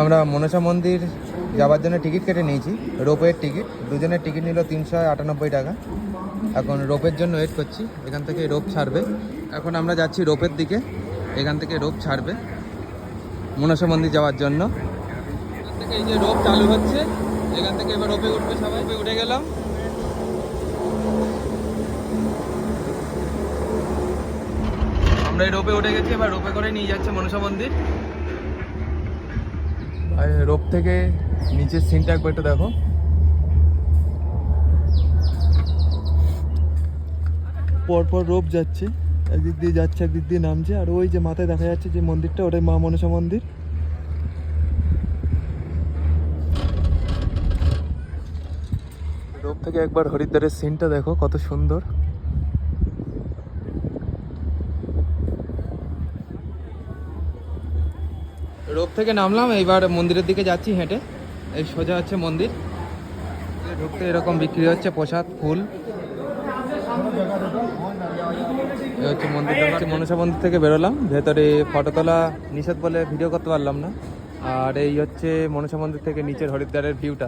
আমরা মনসা মন্দির যাওয়ার জন্য টিকিট কেটে নিয়েছি, রোপওয়ের টিকিট। দুজনের টিকিট নিল 398 টাকা। এখন রোপের জন্য ওয়েট করছি, এখান থেকে রোপ ছাড়বে। এখন আমরা যাচ্ছি রোপের দিকে, এখান থেকে রোপ ছাড়বে মনসা মন্দির যাওয়ার জন্য। এখান থেকে এই যে রোপ চালু হচ্ছে, এখান থেকে এবার রোপে উঠবে সবাই। উঠে গেলাম। আমরা এই রোপে উঠে গেছি, এবার রোপে করে নিয়ে যাচ্ছে মনসা মন্দির। আর রোপ থেকে নিচের সিনটা একবার একটু দেখো। পরপর রোপ যাচ্ছে, একদিক দিয়ে যাচ্ছে একদিক দিয়ে নামছে। আর ওই যে মাথায় দেখা যাচ্ছে যে মন্দিরটা, ওটাই মা মনসা মন্দির। রোপ থেকে একবার হরিদ্বারের সিনটা দেখো, কত সুন্দর। রোপ থেকে নামলাম, এইবার মন্দিরের দিকে যাচ্ছি হেঁটে। এই সোজা হচ্ছে মন্দির। ঢুকতে এরকম বিক্রি হচ্ছে প্রসাদ, ফুল। এই হচ্ছে মন্দিরটা। মনসা মন্দির থেকে বেরোলাম, ভেতরে ফটো তোলা নিষেধ বলে ভিডিও করতে পারলাম না। আর এই হচ্ছে মনসা মন্দির থেকে নিচের হরিদ্বারের ভিউটা।